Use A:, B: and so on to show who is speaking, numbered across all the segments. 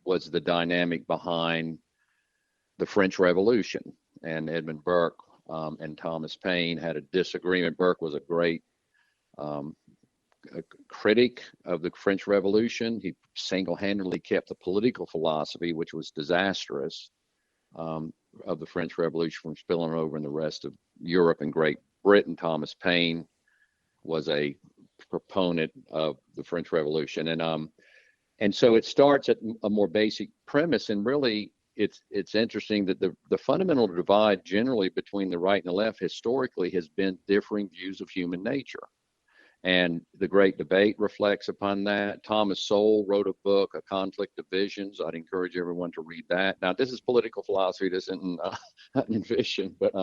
A: was the dynamic behind the French Revolution. And Edmund Burke and Thomas Paine had a disagreement. Burke was a great a critic of the French Revolution. He single-handedly kept the political philosophy, which was disastrous, of the French Revolution from spilling over in the rest of Europe and Great Britain. Thomas Paine was a proponent of the French Revolution, and so it starts at a more basic premise, and really it's interesting that the fundamental divide generally between the right and the left historically has been differing views of human nature. And the Great Debate reflects upon that. Thomas Sowell wrote a book, A Conflict of Visions. I'd encourage everyone to read that. Now, this is political philosophy. This isn't hunting and fishing, but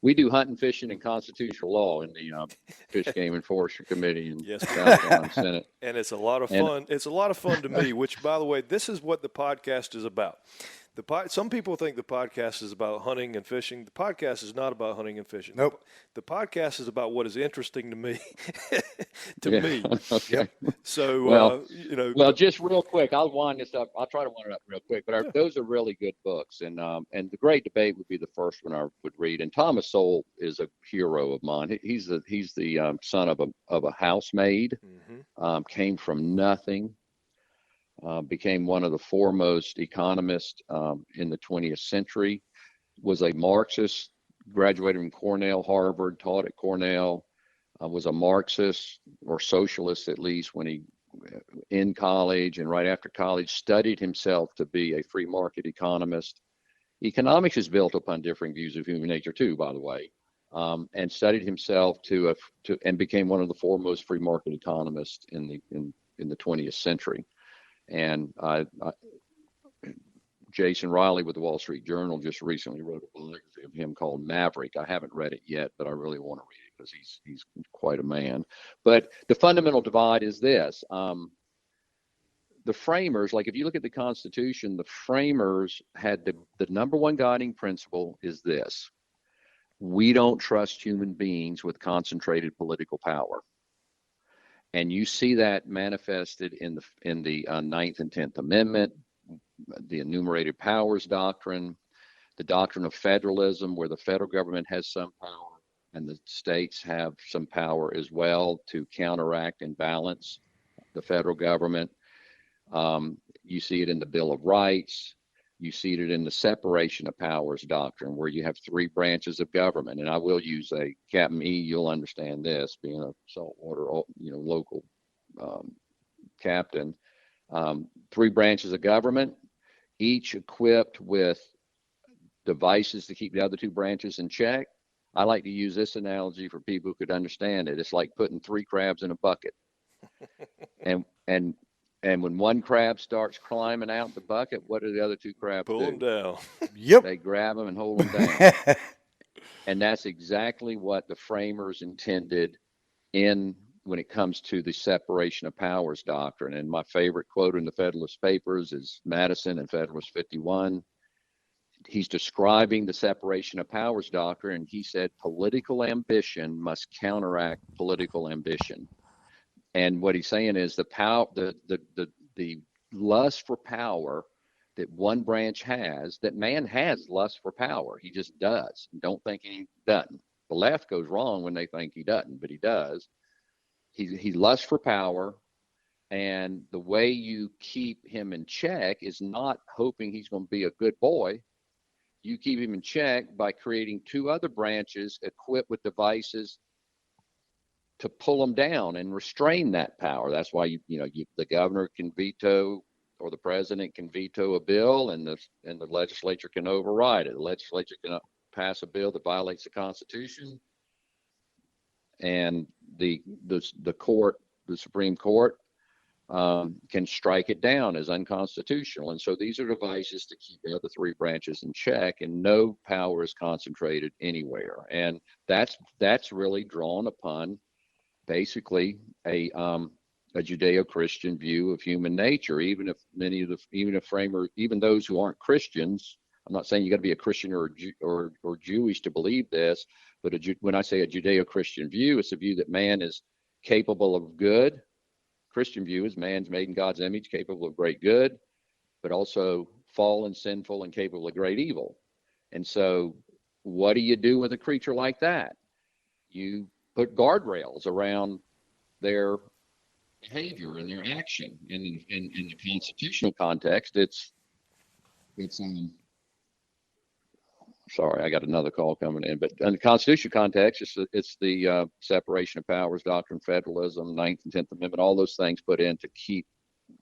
A: we do hunting, fishing, and constitutional law in the Fish, Game, and Forestry Committee in
B: Yes,
A: South Carolina Senate.
B: And it's a lot of fun. It's a lot of fun to me, which, by the way, this is what the podcast is about. Some people think the podcast is about hunting and fishing. The podcast is not about hunting and fishing.
C: Nope.
B: The podcast is about what is interesting to me.
A: Okay.
B: Yep. So,
A: well, just real quick, I'll wind this up. I'll try to wind it up real quick. But those are really good books, and the Great Debate would be the first one I would read. And Thomas Sowell is a hero of mine. He's the son of a housemaid. Mm-hmm. Came from nothing. Became one of the foremost economists in the 20th century, was a Marxist, graduated from Cornell, Harvard, taught at Cornell, was a Marxist or socialist at least when he, in college and right after college, studied himself to be a free market economist. Economics is built upon differing views of human nature too, by the way, and studied himself and became one of the foremost free market economists in the 20th century. And Jason Riley with the Wall Street Journal just recently wrote a biography of him called Maverick. I haven't read it yet, but I really want to read it because he's quite a man. But the fundamental divide is this. The framers, like if you look at the Constitution, the framers had the number one guiding principle is this. We don't trust human beings with concentrated political power. And you see that manifested in the 9th and 10th Amendment, the enumerated powers doctrine, the doctrine of federalism, where the federal government has some power and the states have some power as well to counteract and balance the federal government. You see it in the Bill of Rights. You see it in the separation of powers doctrine, where you have three branches of government. And I will use Captain E, you'll understand this, being a saltwater, local captain. Three branches of government, each equipped with devices to keep the other two branches in check. I like to use this analogy for people who could understand it. It's like putting three crabs in a bucket. And when one crab starts climbing out the bucket, what do the other two crabs do?
B: Pull them down.
C: Yep.
A: They grab them and hold them down. And that's exactly what the framers intended when it comes to the separation of powers doctrine. And my favorite quote in the Federalist Papers is Madison in Federalist 51. He's describing the separation of powers doctrine, and he said political ambition must counteract political ambition. And what he's saying is the lust for power that one branch has, that man has lust for power. He just does. Don't think he doesn't. The left goes wrong when they think he doesn't, but he does. He lusts for power. And the way you keep him in check is not hoping he's going to be a good boy. You keep him in check by creating two other branches equipped with devices to pull them down and restrain that power. That's why the governor can veto, or the president can veto a bill, and the legislature can override it. The legislature can pass a bill that violates the Constitution, and the Supreme Court can strike it down as unconstitutional. And so these are devices to keep the other three branches in check, and no power is concentrated anywhere. And that's really drawn upon basically a Judeo-Christian view of human nature. Even those who aren't Christians, I'm not saying you got to be a Christian or Jewish to believe this, but when I say a Judeo-Christian view, it's a view that man is capable of good, Christian view is man's made in God's image, capable of great good, but also fallen, sinful, and capable of great evil. And so what do you do with a creature like that? You put guardrails around their behavior and their action. In the constitutional context, it's sorry, I got another call coming in. But in the constitutional context, it's the separation of powers doctrine, federalism, Ninth and Tenth Amendment, all those things put in to keep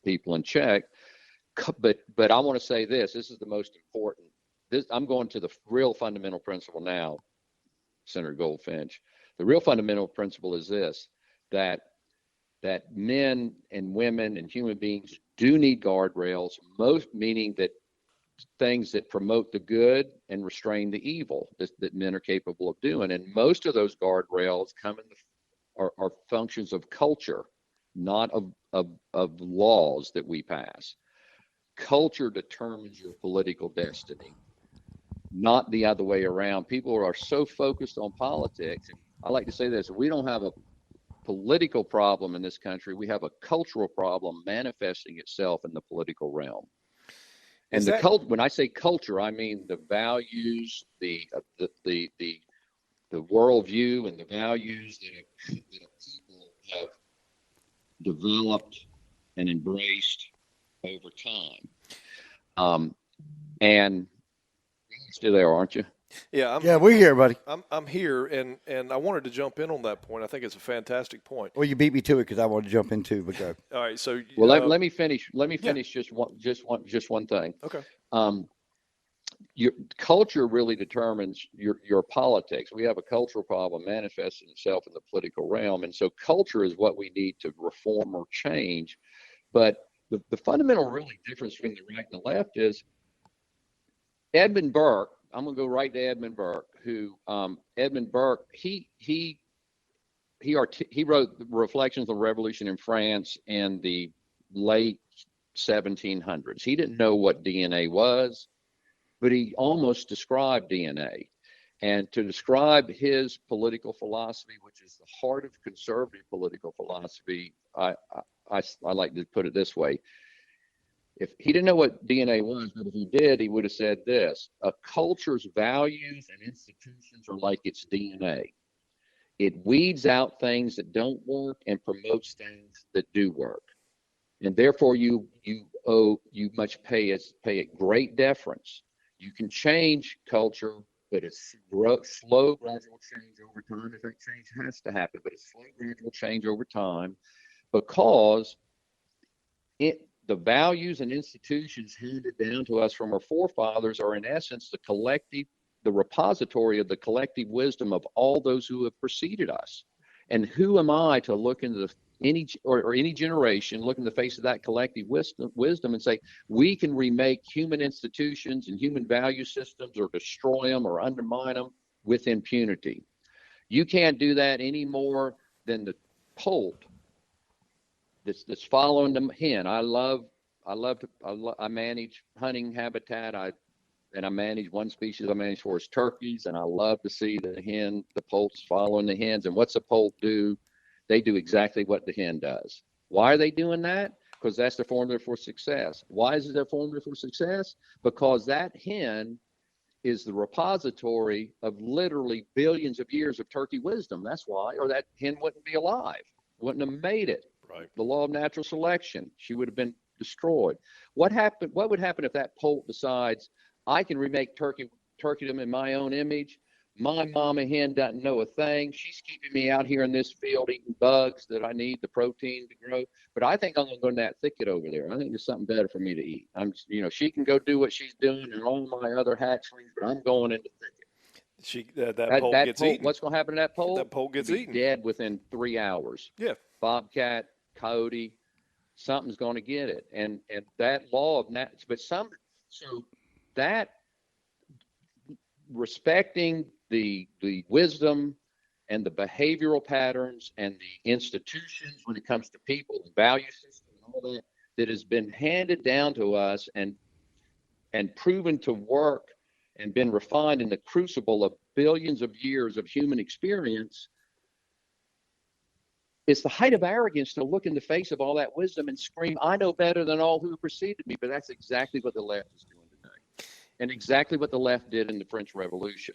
A: people in check. But I want to say this. This is the most important. I'm going to the real fundamental principle now, Senator Goldfinch. The real fundamental principle is this, that men and women and human beings do need guardrails, meaning that things that promote the good and restrain the evil that men are capable of doing. And most of those guardrails are functions of culture, not of laws that we pass. Culture determines your political destiny, not the other way around. People are so focused on politics. I like to say this: we don't have a political problem in this country. We have a cultural problem manifesting itself in the political realm. And when I say culture, I mean the values, the worldview, and the values that people have developed and embraced over time. And you're still there, aren't you?
B: Yeah,
C: we're here, buddy.
B: I'm here, and I wanted to jump in on that point. I think it's a fantastic point.
C: Well, you beat me to it because I wanted to jump in too, but go.
B: All right, so
A: let me finish. Let me finish just one thing.
B: Okay.
A: Your culture really determines your politics. We have a cultural problem manifesting itself in the political realm, and so culture is what we need to reform or change. But the fundamental really difference between the right and the left is Edmund Burke. I'm going to go right to Edmund Burke, who Edmund Burke, he wrote Reflections on the Revolution in France in the late 1700s. He didn't know what DNA was, but he almost described DNA. And to describe his political philosophy, which is the heart of conservative political philosophy, I like to put it this way. If he didn't know what DNA was, but if he did, he would have said this: a culture's values and institutions are like its DNA. It weeds out things that don't work and promotes things that do work. And therefore you must pay it great deference. You can change culture, but it's slow, gradual change over time. If that change has to happen, but it's slow, gradual change over time, because the values and institutions handed down to us from our forefathers are in essence the repository of the collective wisdom of all those who have preceded us. And who am I to look into any generation, look in the face of that collective wisdom and say, we can remake human institutions and human value systems or destroy them or undermine them with impunity. You can't do that any more than the poult that's following the hen. I manage hunting habitat. I manage one species I manage for is turkeys, and I love to see the poults following the hens. And what's the poult do? They do exactly what the hen does. Why are they doing that? Because that's the formula for success. Why is it their formula for success? Because that hen is the repository of literally billions of years of turkey wisdom. That's why, or that hen wouldn't be alive, wouldn't have made it.
B: Right.
A: The law of natural selection, she would have been destroyed. What would happen if that poult decides, I can remake turkeydom in my own image? My mama hen doesn't know a thing. She's keeping me out here in this field eating bugs that I need the protein to grow. But I think I'm going to go in that thicket over there. I think there's something better for me to eat. She can go do what she's doing and all my other hatchlings, but I'm going in the thicket.
B: That poult gets eaten.
A: What's going to happen to that poult?
B: That poult gets eaten.
A: Dead within 3 hours.
B: Yeah.
A: Bobcat, coyote, something's going to get it. And that law of so that respecting the wisdom and the behavioral patterns and the institutions when it comes to people and value system and all that has been handed down to us and proven to work and been refined in the crucible of billions of years of human experience, it's the height of arrogance to look in the face of all that wisdom and scream, I know better than all who preceded me. But that's exactly what the left is doing today, and exactly what the left did in the French Revolution.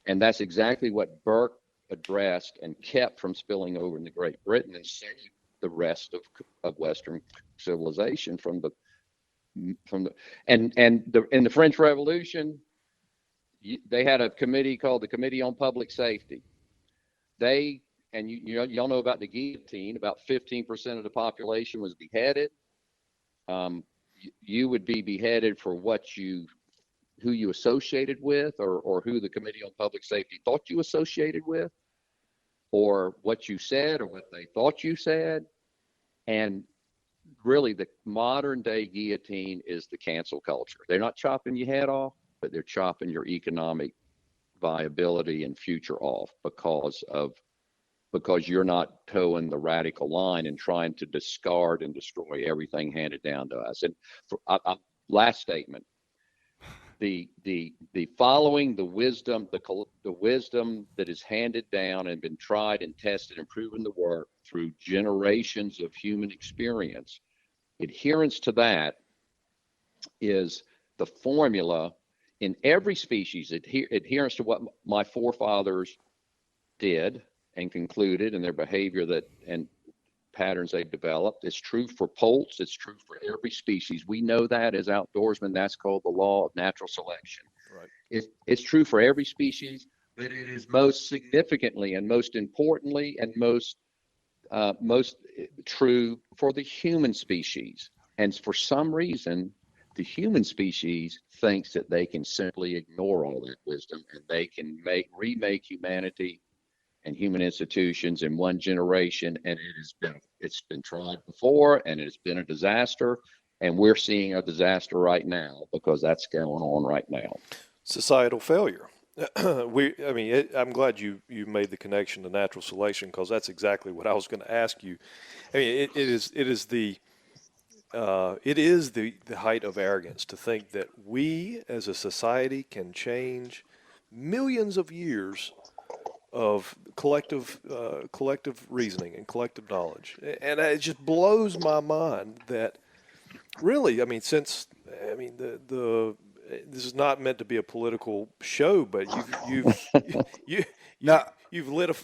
A: And that's exactly what Burke addressed and kept from spilling over into Great Britain and saved the rest of Western civilization from the in the French Revolution. They had a committee called the Committee on Public Safety. Y'all know about the guillotine. About 15% of the population was beheaded. You would be beheaded for who you associated with, or who the Committee on Public Safety thought you associated with, or what you said, or what they thought you said. And really, the modern day guillotine is the cancel culture. They're not chopping your head off, but they're chopping your economic viability and future off because you're not towing the radical line and trying to discard and destroy everything handed down to us. And last statement. The following the wisdom that is handed down and been tried and tested and proven to work through generations of human experience, adherence to that is the formula in every species. Adherence to what my forefathers did and concluded, and their behavior and patterns they've developed. It's true for poults. It's true for every species. We know that as outdoorsmen. That's called the law of natural selection. Right. It's true for every species, but it is most significantly and most importantly and most true for the human species. And for some reason, the human species thinks that they can simply ignore all that wisdom and they can remake humanity and human institutions in one generation, and it's been tried before, and it's been a disaster, and we're seeing a disaster right now because that's going on right now.
B: Societal failure. I'm glad you made the connection to natural selection, because that's exactly what I was going to ask you. I mean, it is the height of arrogance to think that we as a society can change millions of years of collective reasoning and collective knowledge. And it just blows my mind that really, this is not meant to be a political show, but you've lit a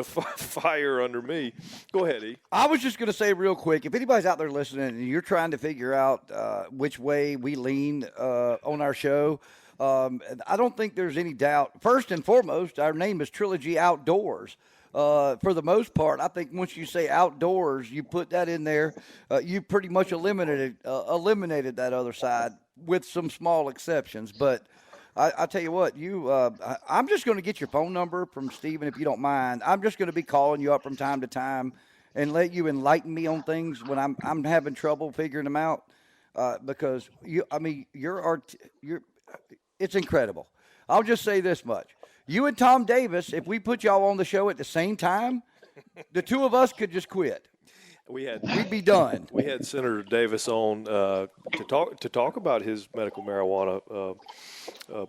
B: fire under me. Go ahead, E.
C: I was just going to say real quick, if anybody's out there listening and you're trying to figure out which way we lean on our show, I don't think there's any doubt. First and foremost, our name is Trilogy Outdoors. For the most part, I think once you say outdoors, you put that in there, you pretty much eliminated that other side with some small exceptions. But I tell you what, I'm just going to get your phone number from Stephen if you don't mind. I'm just going to be calling you up from time to time and let you enlighten me on things when I'm having trouble figuring them out, because it's incredible. I'll just say this much. You and Tom Davis, if we put y'all on the show at the same time, the two of us could just quit. We'd be done.
B: We had Senator Davis on to talk about his medical marijuana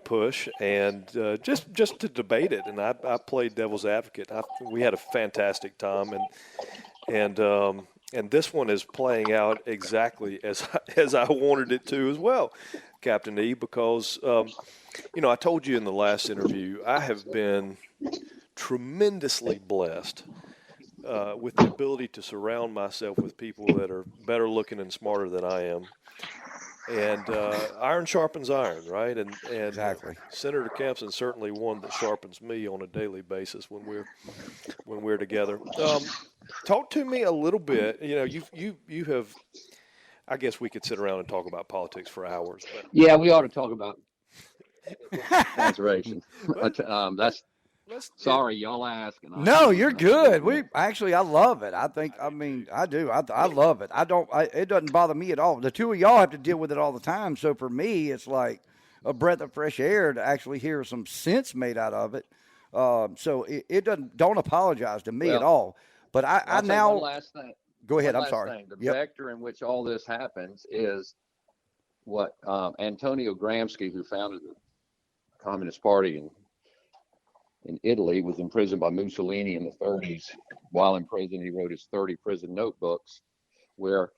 B: push, and just to debate it. And I played devil's advocate. We had a fantastic time, and this one is playing out exactly as I wanted it to as well, Captain E, because I told you in the last interview, I have been tremendously blessed with the ability to surround myself with people that are better looking and smarter than I am. And iron sharpens iron, right? And
C: exactly.
B: Senator Campsen certainly one that sharpens me on a daily basis when we're together. Talk to me a little bit. You have. I guess we could sit around and talk about politics for hours. But.
A: Yeah, we ought to talk about conservation. Sorry, y'all asking.
C: No, you're good. I love it. I do. I love it. It doesn't bother me at all. The two of y'all have to deal with it all the time. So for me, it's like a breath of fresh air to actually hear some sense made out of it. So it don't apologize to me at all. But I now.
A: One last thing.
C: Go ahead. I'm sorry.
A: Thing. The vector in which all this happens is what Antonio Gramsci, who founded the Communist Party in Italy, was imprisoned by Mussolini in the 30s. While in prison, he wrote his 30 prison notebooks, where